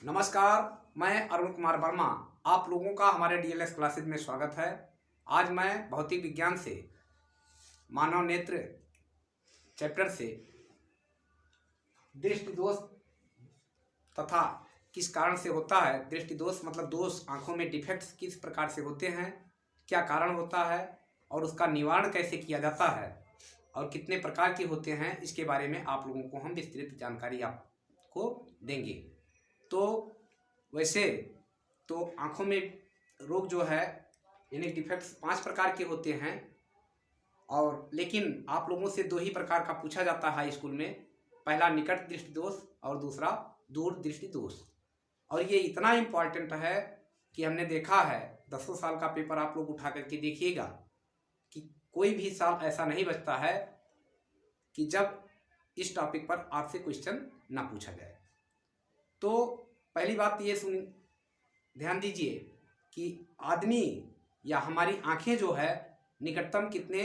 नमस्कार, मैं अरुण कुमार वर्मा। आप लोगों का हमारे डीएलएस क्लासेज में स्वागत है। आज मैं भौतिक विज्ञान से मानव नेत्र चैप्टर से दृष्टि दोष तथा किस कारण से होता है, दृष्टि दोष मतलब दोष, आंखों में डिफेक्ट्स किस प्रकार से होते हैं, क्या कारण होता है और उसका निवारण कैसे किया जाता है और कितने प्रकार के होते हैं, इसके बारे में आप लोगों को हम विस्तृत जानकारी आपको देंगे। तो वैसे तो आँखों में रोग जो है यानी डिफेक्ट्स 5 प्रकार के होते हैं, और लेकिन आप लोगों से 2 ही प्रकार का पूछा जाता है स्कूल में। पहला निकट दृष्टि दोष और दूसरा दूर दृष्टि दोष। और ये इतना इम्पॉर्टेंट है कि हमने देखा है 10 साल का पेपर आप लोग उठा करके देखिएगा कि कोई भी साल ऐसा नहीं बचता है कि जब इस टॉपिक पर आपसे क्वेश्चन ना पूछा जाए। तो पहली बात ये ध्यान दीजिए कि आदमी या हमारी आंखें जो है निकटतम कितने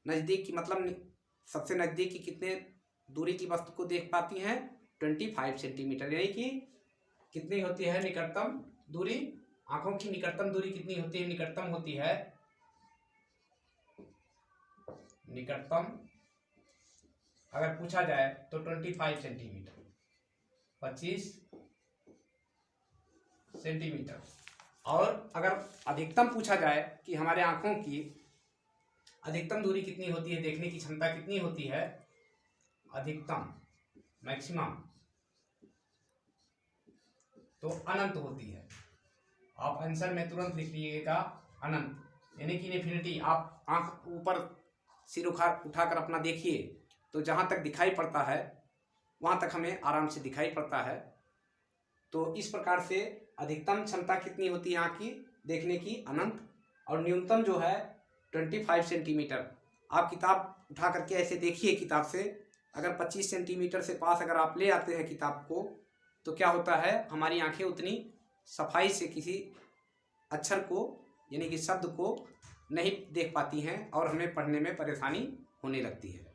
नज़दीक की, मतलब सबसे नज़दीक की कितने दूरी की वस्तु को देख पाती हैं, 25 सेंटीमीटर। यानी कि कितनी होती है निकटतम दूरी, आंखों की निकटतम दूरी कितनी होती है? निकटतम होती है, निकटतम अगर पूछा जाए तो 25 सेंटीमीटर, 25 सेंटीमीटर। और अगर अधिकतम पूछा जाए कि हमारे आंखों की अधिकतम दूरी कितनी होती है, देखने की क्षमता कितनी होती है, अधिकतम मैक्सिमम, तो अनंत होती है। आप आंसर में तुरंत लिख लीजिएगा अनंत, यानी कि इन्फिनिटी। आप आंख ऊपर सिर उठाकर अपना देखिए तो जहाँ तक दिखाई पड़ता है वहाँ तक हमें आराम से दिखाई पड़ता है। तो इस प्रकार से अधिकतम क्षमता कितनी होती है आँख की देखने की, अनंत। और न्यूनतम जो है 25 सेंटीमीटर। आप किताब उठा करके ऐसे देखिए, किताब से अगर 25 सेंटीमीटर से पास अगर आप ले आते हैं किताब को, तो क्या होता है, हमारी आंखें उतनी सफाई से किसी अक्षर को यानी कि शब्द को नहीं देख पाती हैं और हमें पढ़ने में परेशानी होने लगती है।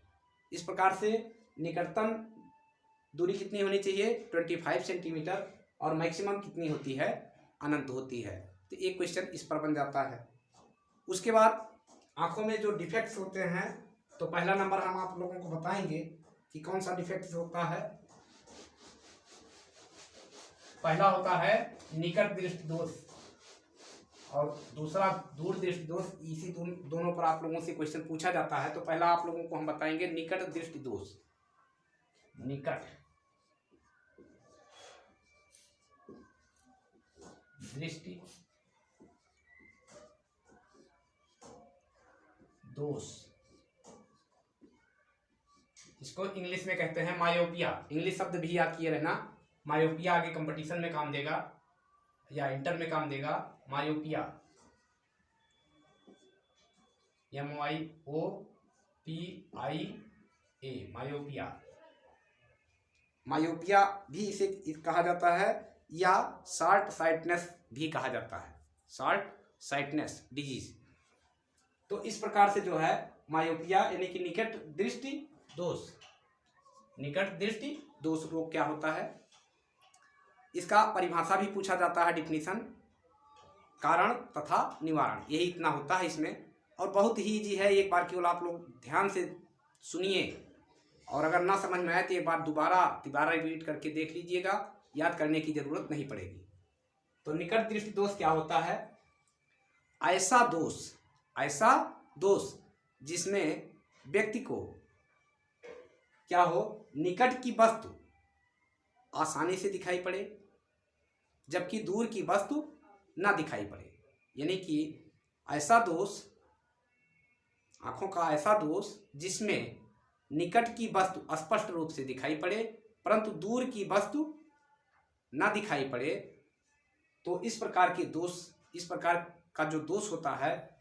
इस प्रकार से निकटतम दूरी कितनी होनी चाहिए, 25 सेंटीमीटर, और मैक्सिमम कितनी होती है, अनंत होती है। तो एक क्वेश्चन इस पर बन जाता है। उसके बाद आंखों में जो डिफेक्ट्स होते हैं, तो पहला नंबर हम आप लोगों को बताएंगे कि कौन सा डिफेक्ट्स होता है। पहला होता है निकट दृष्टि दोष और दूसरा दूर दृष्टि दोष। इसी दोनों पर आप लोगों से क्वेश्चन पूछा जाता है। तो पहला आप लोगों को हम बताएंगे निकट दृष्टि दोष। निकट दृष्टि दोष, इसको इंग्लिश में कहते हैं मायोपिया। इंग्लिश शब्द भी याद किए रहना, मायोपिया आगे कंपटीशन में काम देगा या इंटर में काम देगा। Myopia, MYOPIA, myopia. मायोपिया भी इसे कहा जाता है या शॉर्ट साइटनेस भी कहा जाता है, शॉर्ट साइटनेस डिजीज। तो इस प्रकार से जो है मायोपिया यानी कि निकट दृष्टि दोष, निकट दृष्टि दोष रोग क्या होता है, इसका परिभाषा भी पूछा जाता है, डिफिनीशन, कारण तथा निवारण। यही इतना होता है इसमें, और बहुत ही इजी है। एक बार केवल आप लोग ध्यान से सुनिए, और अगर ना समझ में आए तो एक बार दोबारा रिपीट करके देख लीजिएगा, याद करने की जरूरत नहीं पड़ेगी। तो निकट दृष्टि दोष क्या होता है, ऐसा दोष जिसमें व्यक्ति को क्या हो, निकट की वस्तु आसानी से दिखाई पड़े जबकि दूर की वस्तु ना दिखाई पड़े। यानी कि ऐसा दोष, आंखों का ऐसा दोष जिसमें निकट की वस्तु स्पष्ट रूप से दिखाई पड़े परंतु दूर की वस्तु ना दिखाई पड़े। तो इस प्रकार के दोष, इस प्रकार का जो दोष होता है,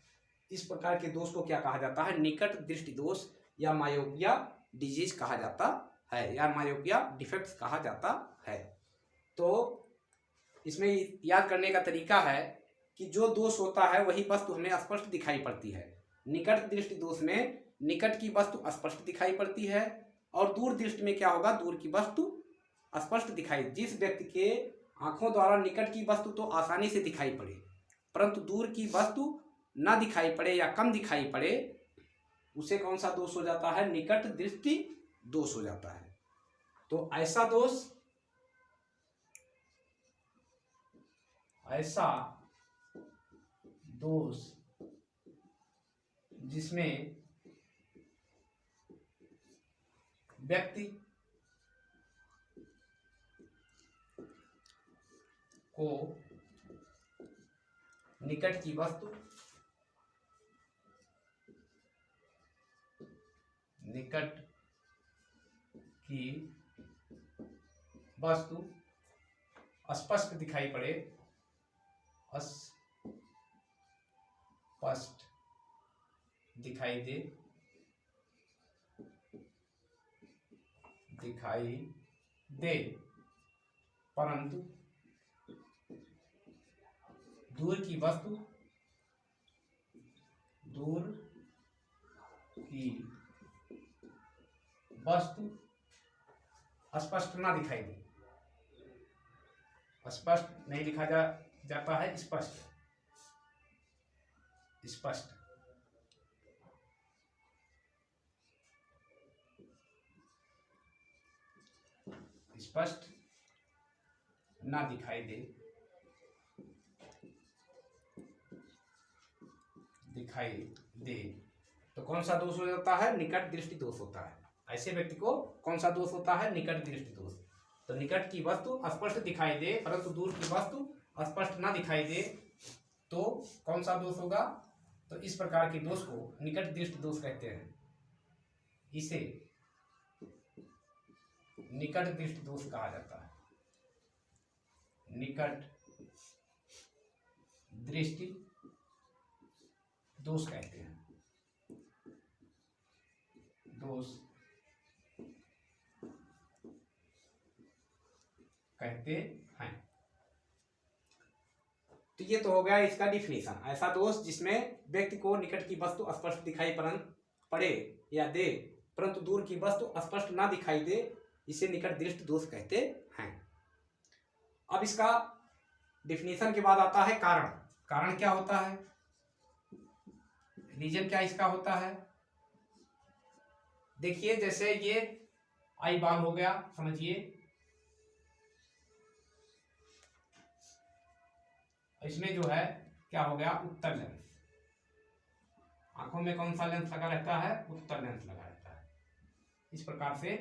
इस प्रकार के दोष को क्या कहा जाता है, निकट दृष्टि दोष या मायोपिया डिजीज कहा जाता है, या मायोपिया डिफेक्ट्स कहा जाता है। तो इसमें याद करने का तरीका है कि जो दोष होता है वही वस्तु हमें स्पष्ट दिखाई पड़ती है। निकट दृष्टि दोष में निकट की वस्तु स्पष्ट दिखाई पड़ती है, और दूर दृष्टि में क्या होगा, दूर की वस्तु स्पष्ट दिखाई, जिस व्यक्ति के आंखों द्वारा निकट की वस्तु तो आसानी से दिखाई पड़े, परंतु दूर की वस्तु ना दिखाई पड़े या कम दिखाई पड़े, उसे कौन सा दोष हो जाता है? निकट दृष्टि दोष हो जाता है। तो ऐसा दोष जिसमें व्यक्ति को निकट की वस्तु स्पष्ट दिखाई पड़े, स्पष्ट दिखाई दे, परंतु दूर की वस्तु स्पष्ट ना दिखाई दे, स्पष्ट नहीं लिखा जाता है, स्पष्ट ना दिखाई दे तो कौन सा दोष हो जाता है? निकट दृष्टि दोष होता है। ऐसे व्यक्ति को कौन सा दोष होता है? निकट दृष्टि दोष। तो निकट की वस्तु स्पष्ट दिखाई दे परंतु दूर की वस्तु स्पष्ट ना दिखाई दे तो कौन सा दोष होगा? तो इस प्रकार के दोष को निकट दृष्टि दोष कहते हैं। इसे निकट दृष्टि दोष कहा जाता है। निकट दृष्टि दोष कहते हैं, हैं। तो ये तो हो गया इसका डिफिनीशन। ऐसा दोष जिसमें व्यक्ति को निकट की वस्तु स्पष्ट दिखाई पड़े या दे परंतु दूर की वस्तु स्पष्ट ना दिखाई दे, इसे निकट दृष्टि दोष कहते हैं। अब इसका डिफिनीशन के बाद आता है कारण। कारण क्या होता है? रीजन क्या इसका होता है? देखिए, जैसे ये आई बॉल हो गया, समझिए, इसमें जो है क्या हो गया? उत्तर लेंस। आंखों में कौन सा लेंस लगा रहता है? उत्तर लेंस लगा रहता है। इस प्रकार से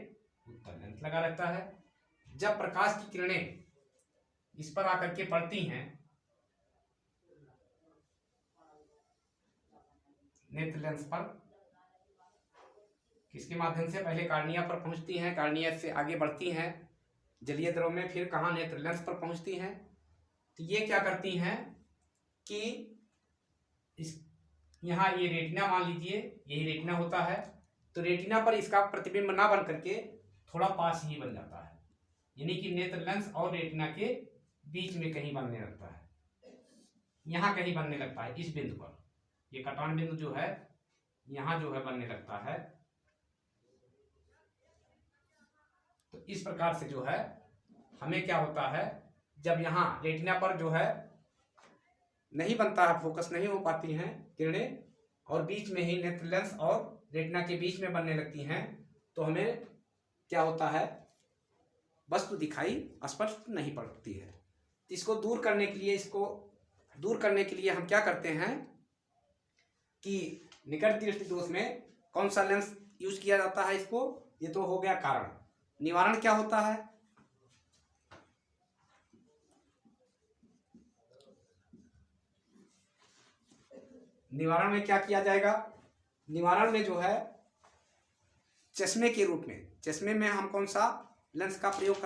उत्तर लेंस लगा रहता है। जब प्रकाश की किरणें इस पर आकर के पड़ती हैं, नेत्र लेंस पर, किसके माध्यम से? पहले कार्निया पर पहुंचती हैं, कार्निया से आगे बढ़ती हैं जलीय द्रव में, फिर कहाँ? नेत्र लेंस पर पहुंचती हैं। तो ये क्या करती हैं कि यहाँ ये रेटिना मान लीजिए, यही रेटिना होता है, तो रेटिना पर इसका प्रतिबिंब ना बन करके थोड़ा पास ही बन जाता है, यानी कि नेत्र लेंस और रेटिना के बीच में कहीं बनने लगता है, यहाँ कहीं बनने लगता है, इस बिंदु पर, ये कटान बिंदु जो है यहाँ जो है बनने लगता है। तो इस प्रकार से जो है हमें क्या होता है, जब यहाँ रेटिना पर जो है नहीं बनता है, फोकस नहीं हो पाती हैं किरणें और बीच में ही नेत्र लेंस और रेटिना के बीच में बनने लगती हैं, तो हमें क्या होता है? वस्तु दिखाई स्पष्ट नहीं पड़ती है। इसको दूर करने के लिए हम क्या करते हैं कि निकट दृष्टि दोष में कौन सा लेंस यूज किया जाता है? इसको, ये तो हो गया कारण। निवारण क्या होता है? निवारण में क्या किया जाएगा? निवारण में जो है चश्मे के रूप में, चश्मे में हम कौन सा लेंस का प्रयोग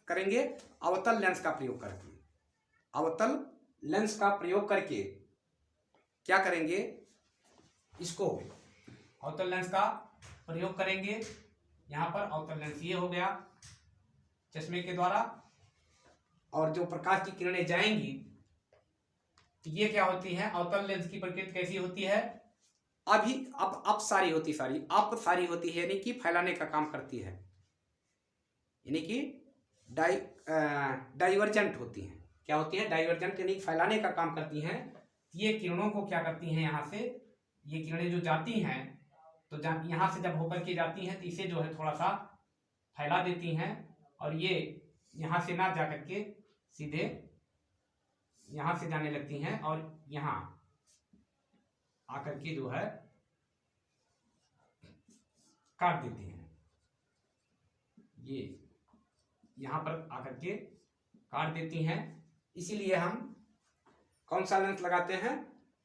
करेंगे? अवतल लेंस का प्रयोग करके। अवतल लेंस का प्रयोग करके क्या करेंगे? इसको अवतल लेंस का प्रयोग करेंगे। यहाँ पर अवतल लेंस ये हो गया चश्मे के द्वारा, और जो प्रकाश की किरणें जाएंगी तो ये क्या होती है? अवतल लेंस की प्रकृति कैसी होती है? अपसारी होती है, यानी कि फैलाने का काम करती है, यानी कि डाइवर्जेंट होती हैं। क्या होती हैं? डाइवर्जेंट, यानी फैलाने का काम करती हैं। ये किरणों को क्या करती हैं, यहाँ से ये किरणें जो जाती हैं, तो यहाँ से जब होकर के जाती हैं तो इसे जो है थोड़ा सा फैला देती हैं, और ये यहाँ से ना जा करके सीधे यहाँ से जाने लगती हैं और यहाँ आकर के जो है काट देती हैं। ये यहाँ पर आकर के काट देती हैं। इसीलिए हम कौन सा लेंस लगाते हैं?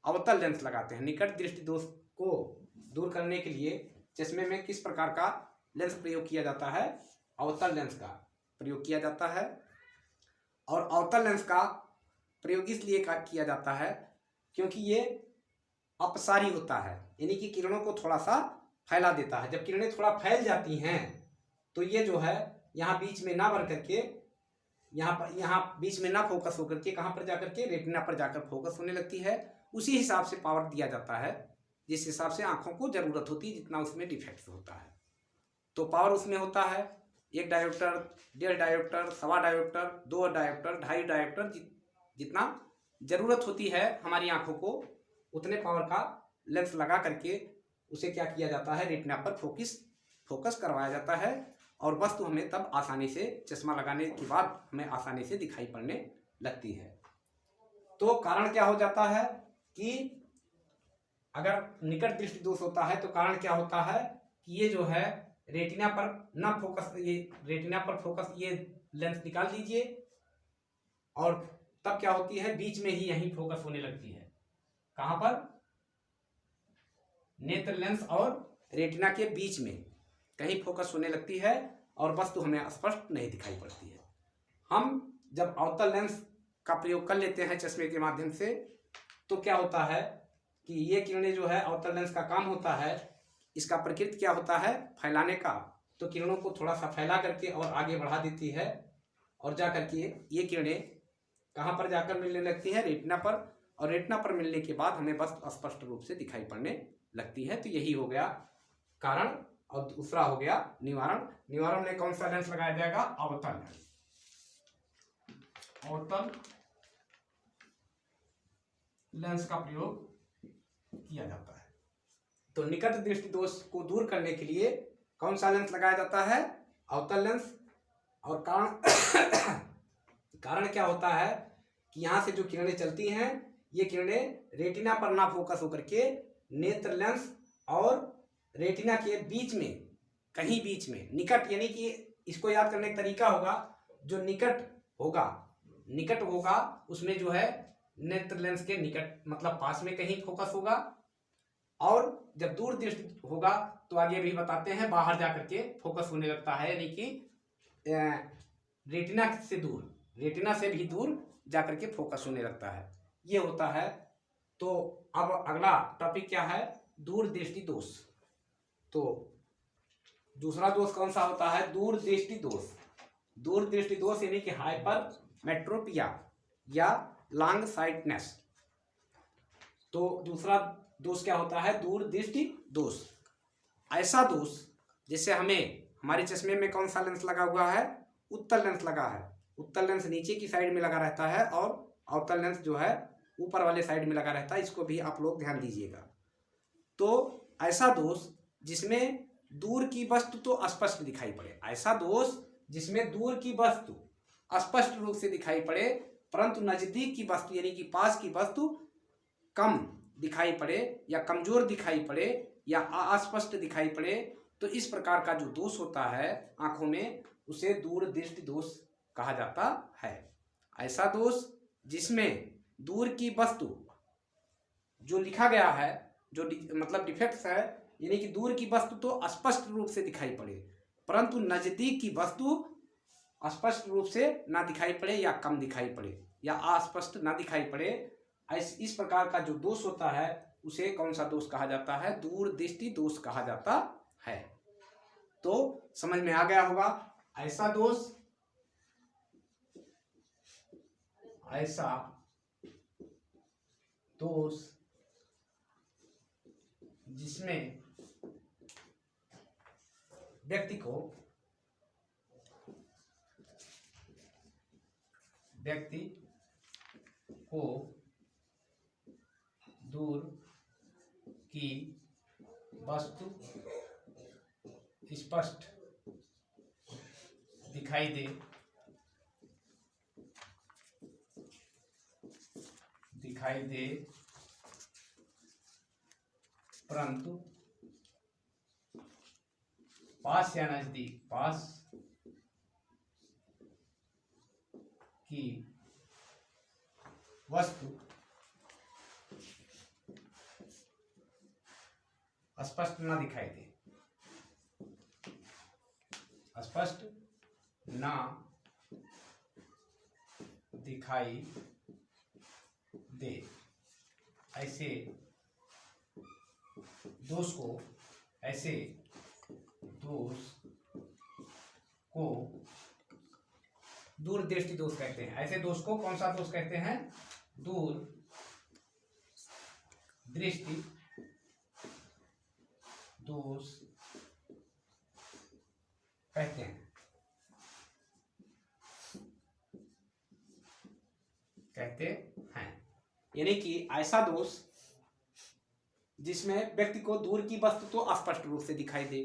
अवतल लेंस लगाते हैं। निकट दृष्टि दोष को दूर करने के लिए चश्मे में किस प्रकार का लेंस प्रयोग किया जाता है? अवतल लेंस का प्रयोग किया जाता है। और अवतल लेंस का प्रयोग इसलिए किया जाता है क्योंकि ये अपसारी होता है, यानी कि किरणों को थोड़ा सा फैला देता है। जब किरणें थोड़ा फैल जाती हैं तो ये जो है यहाँ बीच में ना बढ़ करके यहाँ बीच में ना फोकस होकर के कहाँ पर जाकर के रेटिना पर जाकर फोकस होने लगती है। उसी हिसाब से पावर दिया जाता है जिस हिसाब से आंखों को जरूरत होती है, जितना उसमें डिफेक्ट्स होता है। तो पावर उसमें होता है 1 dioptre, 1.5 dioptre, 1.25 dioptre, 2 dioptre, 2.5 dioptre, जितना जरूरत होती है हमारी आंखों को उतने पावर का लेंस लगा करके उसे क्या किया जाता है? रेटिना पर फोकस करवाया जाता है, और वस्तु हमें तब आसानी से, चश्मा लगाने के बाद हमें आसानी से दिखाई पड़ने लगती है। तो कारण क्या हो जाता है कि अगर निकट दृष्टि दोष होता है तो कारण क्या होता है कि ये जो है रेटिना पर ना फोकस, ये रेटिना पर फोकस, ये लेंस निकाल दीजिए, और तब क्या होती है? बीच में ही यहीं फोकस होने लगती है। कहां पर? नेत्र लेंस और रेटिना के बीच में कहीं फोकस होने लगती है, और वस्तु हमें स्पष्ट नहीं दिखाई पड़ती है। हम जब अवतल लेंस का प्रयोग कर लेते हैं चश्मे के माध्यम से, तो क्या होता है कि ये किरणें जो है, अवतल लेंस का काम होता है, इसका प्रकृति क्या होता है? फैलाने का। तो किरणों को थोड़ा सा फैला करके और आगे बढ़ा देती है, और जा करके ये किरणें कहाँ पर जाकर मिलने लगती है? रेटिना पर। और रेटिना पर मिलने के बाद हमें बस स्पष्ट रूप से दिखाई पड़ने लगती है। तो यही हो गया कारण, और दूसरा हो गया निवारण। निवारण में कौन सा लेंस लगाया जाएगा? अवतल लेंस का प्रयोग किया जाता है। तो निकट दृष्टि दोष को दूर करने के लिए कौन सा लेंस लगाया जाता है? अवतल लेंस। और कारण क्या होता है कि यहाँ से जो किरणें चलती हैं, ये किरणें रेटिना पर ना फोकस होकर के नेत्र लेंस और रेटिना के बीच में, कहीं बीच में, निकट, यानी कि इसको याद करने का तरीका होगा, जो निकट होगा उसमें जो है नेत्र लेंस के निकट, मतलब पास में कहीं फोकस होगा, और जब दूर दृष्टि होगा तो आगे भी बताते हैं बाहर जाकर के फोकस होने लगता है, यानी कि रेटिना से भी दूर जाकर के फोकस होने लगता है। ये होता है। तो अब अगला टॉपिक क्या है? दूर दृष्टि दोष। तो दूसरा दोष कौन सा होता है? दूर दृष्टि दोष। दूर दृष्टि दोष यानी कि हाइपरमेट्रोपिया या लॉन्ग साइटनेस। तो दूसरा दोष क्या होता है? दूर दृष्टि दोष। ऐसा दोष जैसे हमारे चश्मे में कौन सा लेंस लगा हुआ है? उत्तल लेंस लगा है। उत्तल लेंस नीचे की साइड में लगा रहता है, और अवतल लेंस जो है ऊपर वाले साइड में लगा रहता है। इसको भी आप लोग ध्यान दीजिएगा। तो ऐसा दोष जिसमें दूर की वस्तु तो स्पष्ट दिखाई पड़े, ऐसा दोष जिसमें दूर की वस्तु स्पष्ट रूप से दिखाई पड़े, परंतु नजदीक की वस्तु यानी कि पास की वस्तु कम दिखाई पड़े, या कमजोर दिखाई पड़े, या अस्पष्ट दिखाई पड़े, तो इस प्रकार का जो दोष होता है आंखों में, उसे दूर दृष्टि दोष कहा जाता है। ऐसा दोष जिसमें दूर की वस्तु जो लिखा गया है, जो मतलब डिफेक्ट्स है, यानी कि दूर की वस्तु तो स्पष्ट रूप से दिखाई पड़े, परंतु नजदीक की वस्तु स्पष्ट रूप से ना दिखाई पड़े, या कम दिखाई पड़े, या अस्पष्ट ना दिखाई पड़े, इस प्रकार का जो दोष होता है उसे कौन सा दोष कहा जाता है? दूर दृष्टि दोष कहा जाता है। तो समझ में आ गया होगा। ऐसा दोष जिसमें व्यक्ति को व्यक्ति को दूर की वस्तु स्पष्ट दिखाई दे परंतु पास या नजदीक पास की वस्तु स्पष्ट ना दिखाई दे, स्पष्ट ना दिखाई दे, ऐसे दोष को दूर दृष्टि दोष कहते हैं। ऐसे दोष को कौन सा दोष कहते हैं? दूर दृष्टि दोष कहते हैं। यानी कि ऐसा दोष जिसमें व्यक्ति को दूर की वस्तु तो स्पष्ट रूप से दिखाई दे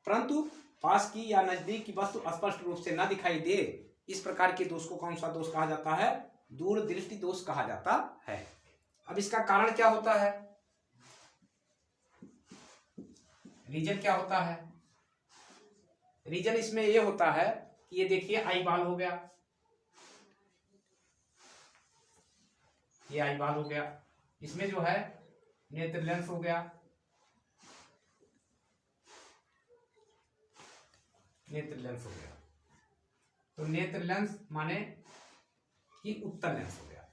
परंतु पास की या नजदीक की वस्तु स्पष्ट रूप से न दिखाई दे, इस प्रकार के दोष को कौन सा दोष कहा जाता है? दूर दृष्टि दोष कहा जाता है। अब इसका कारण क्या होता है? रीजन क्या होता है? रीजन इसमें ये होता है कि ये देखिए आई बाल हो गया, ये आई बाल हो गया, इसमें जो है नेत्र लेंस हो गया, नेत्र लेंस हो गया। तो नेत्र लेंस माने कि उत्तल लेंस हो गया।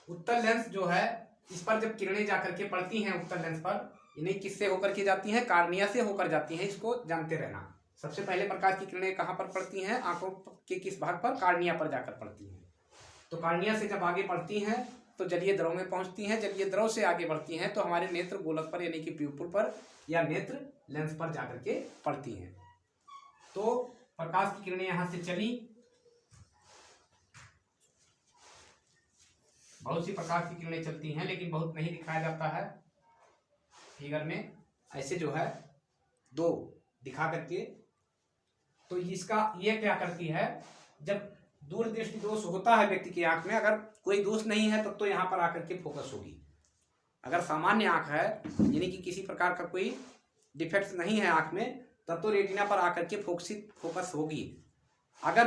उत्तल लेंस जो है इस पर जब किरणें जाकर के पड़ती हैं उत्तल लेंस पर, इन्हें किससे होकर के जाती हैं? कार्निया से होकर जाती हैं। इसको जानते रहना। सबसे पहले प्रकाश की किरणें कहाँ पर पड़ती हैं? आंखों के किस भाग पर? कार्निया पर जाकर पड़ती हैं। तो कार्निया से जब आगे बढ़ती हैं तो जलीय द्रव में पहुंचती हैं, जलीय द्रव से आगे बढ़ती हैं तो हमारे नेत्र गोलक पर यानी कि प्यूपिल पर या नेत्र लेंस पर जाकर के पड़ती हैं। तो प्रकाश की किरणें यहां से चली, बहुत सी प्रकाश की किरणें चलती हैं लेकिन बहुत नहीं दिखाया जाता है फिगर में। ऐसे जो है दो दिखा करके, तो इसका ये क्या करती है, जब दूर दृष्टि दोष होता है व्यक्ति की आंख में, अगर कोई दोष नहीं है तब तो यहाँ पर आकर के फोकस होगी। अगर सामान्य आंख है यानी कि किसी प्रकार का कोई डिफेक्ट नहीं है आंख में, तब तो रेटिना पर आकर के फोकस होगी। अगर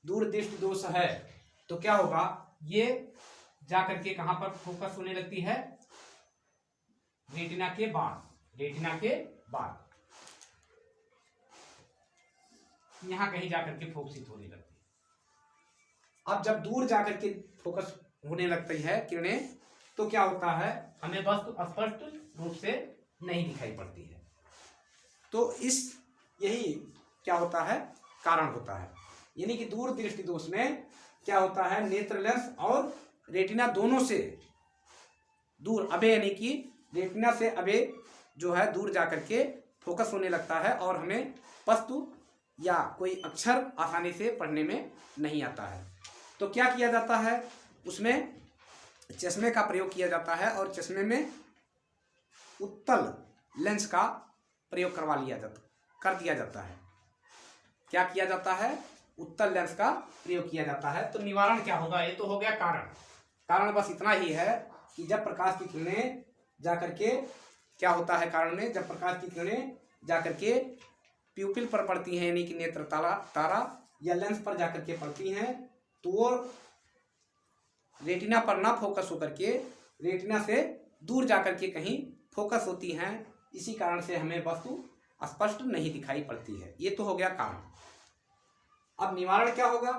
दूर दृष्टि दोष है तो क्या होगा, ये जाकर के कहां पर फोकस होने लगती है? रेटिना के बाद, रेटिना के बाद यहां कहीं जाकर के फोकसित होने लगती है। अब जब दूर जाकर के फोकस होने लगती है किरणें, तो क्या होता है, हमें वस्तु स्पष्ट रूप से नहीं दिखाई पड़ती है। तो यही क्या होता है, कारण होता है। यानी कि दूर दृष्टि दोष में क्या होता है, नेत्र लेंस और रेटिना दोनों से दूर अबे, यानी कि रेटिना से अबे जो है दूर जाकर के फोकस होने लगता है और हमें वस्तु या कोई अक्षर आसानी से पढ़ने में नहीं आता है। तो क्या किया जाता है, उसमें चश्मे का प्रयोग किया जाता है और चश्मे में उत्तल लेंस का प्रयोग कर दिया जाता है। क्या किया जाता है, उत्तल लेंस का प्रयोग किया जाता है। तो निवारण क्या होगा, ये तो हो गया कारण। कारण बस इतना ही है कि जब प्रकाश की किरणें जाकर के क्या होता है, कारण में जब प्रकाश की किरणें जाकर के प्यूपिल पर पड़ती हैं यानी कि नेत्र तारा या लेंस पर जाकर के पड़ती हैं, तो वो रेटिना पर ना फोकस होकर के रेटिना से दूर जाकर के कहीं फोकस होती हैं। इसी कारण से हमें वस्तु स्पष्ट नहीं दिखाई पड़ती है। ये तो हो गया कारण। अब निवारण क्या होगा,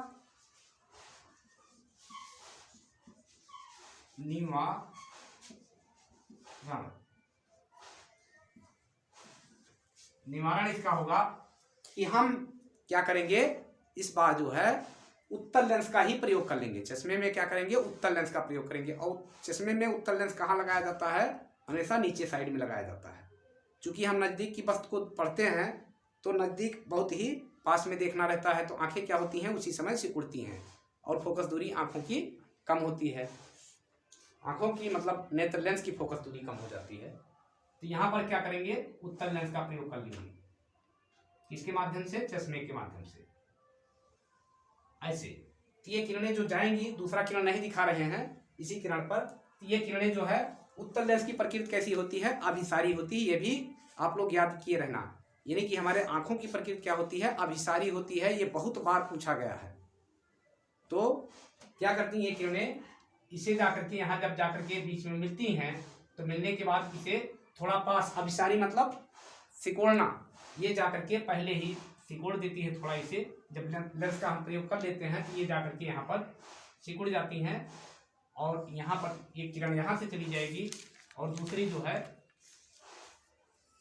निवारण इसका होगा कि हम क्या करेंगे, इस बार जो है उत्तल लेंस का ही प्रयोग कर लेंगे। चश्मे में क्या करेंगे, उत्तल लेंस का प्रयोग करेंगे। और चश्मे में उत्तल लेंस कहाँ लगाया जाता है, हमेशा नीचे साइड में लगाया जाता है। क्योंकि हम नज़दीक की वस्तु को पढ़ते हैं तो नज़दीक बहुत ही पास में देखना रहता है, तो आंखें क्या होती हैं, उसी समय सिकुड़ती हैं। और फोकस दूरी आंखों की कम होती है। आंखों की मतलब नेत्र लेंस की फोकस दूरी कम हो जाती है। तो यहाँ पर क्या करेंगे, उत्तल लेंस का प्रयोग कर लेंगे। किसके माध्यम से, चश्मे के माध्यम से। ऐसे तो ये किरणें जो जाएंगी, दूसरा किरण नहीं दिखा रहे हैं इसी किरण पर, तो ये किरणें जो है उत्तल लेंस की प्रकृति कैसी होती है, अभिसारी होती है। ये भी आप लोग याद किए रहना, यानी कि हमारे आंखों की प्रकृति क्या होती है, अभिसारी होती है। ये बहुत बार पूछा गया है। तो क्या करती हैं ये किरणें, इसे जाकर के यहाँ जब जाकर के बीच में मिलती हैं, तो मिलने के बाद इसे थोड़ा पास, अभिसारी मतलब सिकोड़ना, ये जाकर के पहले ही सिकोड़ देती है थोड़ा इसे। जब लेंस का हम प्रयोग कर लेते हैं तो ये जाकर के यहाँ पर सिकुड़ जाती हैं, और यहाँ पर एक किरण यहाँ से चली जाएगी और दूसरी जो है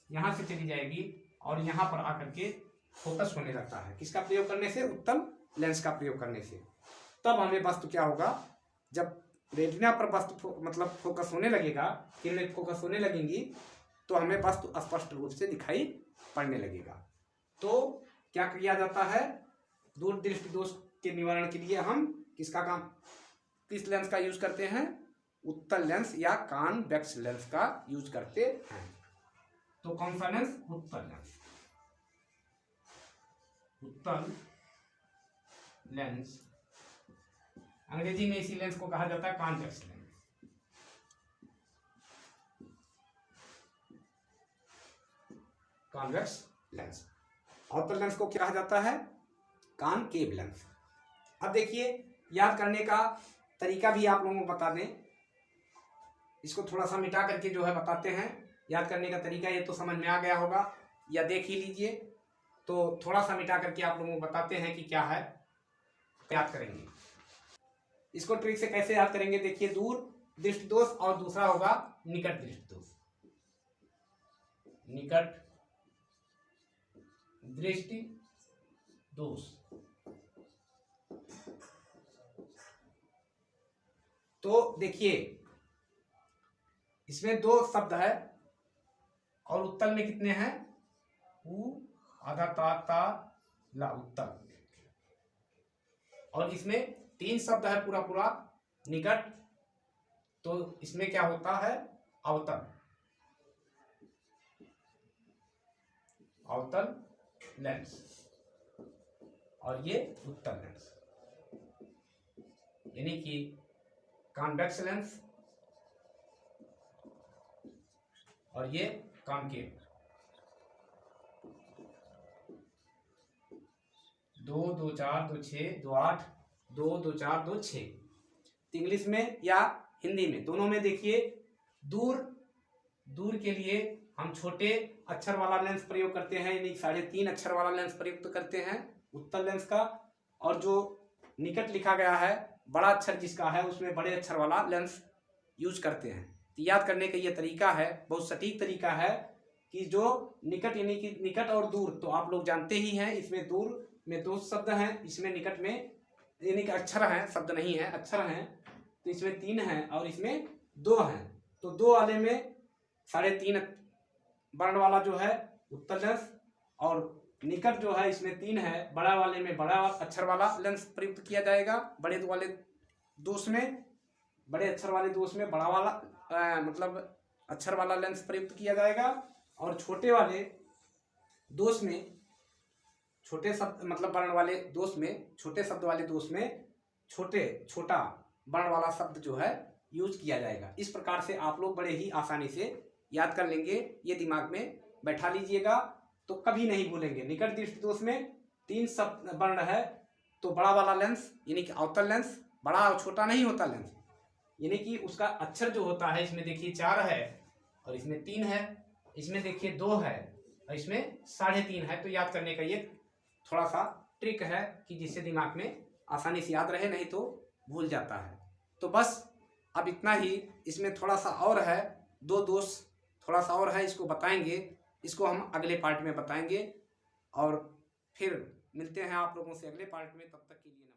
यहाँ से चली जाएगी, और यहाँ पर आकर के फोकस होने लगता है। किसका प्रयोग करने से, उत्तल लेंस का प्रयोग करने से। तब हमें वस्तु क्या होगा, जब रेटिना पर वस्तु मतलब फोकस होने लगेगा, किरणें फोकस होने लगेंगी, तो हमें वस्तु स्पष्ट रूप से दिखाई पड़ने लगेगा। तो क्या किया जाता है, दूर दृष्टि दोष के निवारण के लिए हम किस लेंस का यूज करते हैं, उत्तल लेंस या कॉन्वेक्स लेंस का यूज करते हैं। तो कौन सा लेंस, उत्तल लेंस। उत्तल लेंस, अंग्रेजी में इसी लेंस को कहा जाता है कॉन्वेक्स लेंस। Convex lens. अवतल लेंस को क्या कहा जाता है, कॉनकेव लेंस। अब देखिए, याद करने का तरीका भी आप लोगों को बता दें, इसको थोड़ा सा मिटा करके जो है बताते हैं। याद करने का तरीका ये तो समझ में आ गया होगा, या देख ही लीजिए। तो थोड़ा सा मिटा करके आप लोगों को बताते हैं कि क्या है, याद करेंगे। इसको ट्रिक से कैसे याद करेंगे, देखिए, दूर दृष्टि दोष और दूसरा होगा निकट दृष्टि दोष। निकट दृष्टि दोष। तो देखिए, इसमें दो शब्द है और उत्तल में कितने हैं, उ आधा ता ला, उत्तल। और इसमें तीन शब्द है पूरा पूरा, निकट। तो इसमें क्या होता है, अवतल। अवतल लेंस, और ये उत्तल लेंस, यानी कि कॉन्वेक्स लेंस और ये कॉनकेव। 2 2 4 2 6 2 8 2 2 4 2 6। इंग्लिश में या हिंदी में, दोनों में देखिए, दूर के लिए हम छोटे अक्षर वाला लेंस प्रयोग करते हैं, यानी 3.5 अक्षर वाला लेंस प्रयुक्त करते हैं उत्तल लेंस का। और जो निकट लिखा गया है, बड़ा अक्षर जिसका है, उसमें बड़े अक्षर वाला लेंस यूज करते हैं। तो याद करने का ये तरीका है, बहुत सटीक तरीका है, कि जो निकट यानी कि निकट और दूर तो आप लोग जानते ही हैं। इसमें दूर में 2 शब्द हैं, इसमें निकट में यानी कि अक्षर हैं, शब्द नहीं है, अक्षर हैं। तो इसमें 3 हैं और इसमें 2 हैं। तो 2 वाले में 3.5 वर्ण वाला जो है उत्तल लेंस, और निकट जो है इसमें 3 है, बड़ा वाले में बड़ा अक्षर वाला लेंस प्रयुक्त किया जाएगा। बड़े वाले दोष में, बड़े अक्षर वाले दोष में बड़ा वाला मतलब अक्षर वाला लेंस प्रयुक्त किया जाएगा। और छोटे वाले दोष में, छोटे शब्द मतलब वर्ण वाले दोष में, छोटे शब्द वाले दोष में छोटा वर्ण वाला शब्द जो है यूज किया जाएगा। इस प्रकार से आप लोग बड़े ही आसानी से याद कर लेंगे, ये दिमाग में बैठा लीजिएगा, तो कभी नहीं भूलेंगे। निकट दृष्टि दोष में 3 शब्द वर्ण है, तो बड़ा वाला लेंस यानी कि अवतल लेंस, बड़ा और छोटा नहीं होता लेंस, यानी कि उसका अक्षर जो होता है, इसमें देखिए 4 है और इसमें 3 है, इसमें देखिए 2 है और इसमें 3.5 है। तो याद करने का ये थोड़ा सा ट्रिक है कि जिससे दिमाग में आसानी से याद रहे, नहीं तो भूल जाता है। तो बस अब इतना ही। इसमें थोड़ा सा और है, 2 दोष थोड़ा सा और है, इसको बताएंगे, इसको हम अगले पार्ट में बताएंगे। और फिर मिलते हैं आप लोगों से अगले पार्ट में, तब तक के लिए।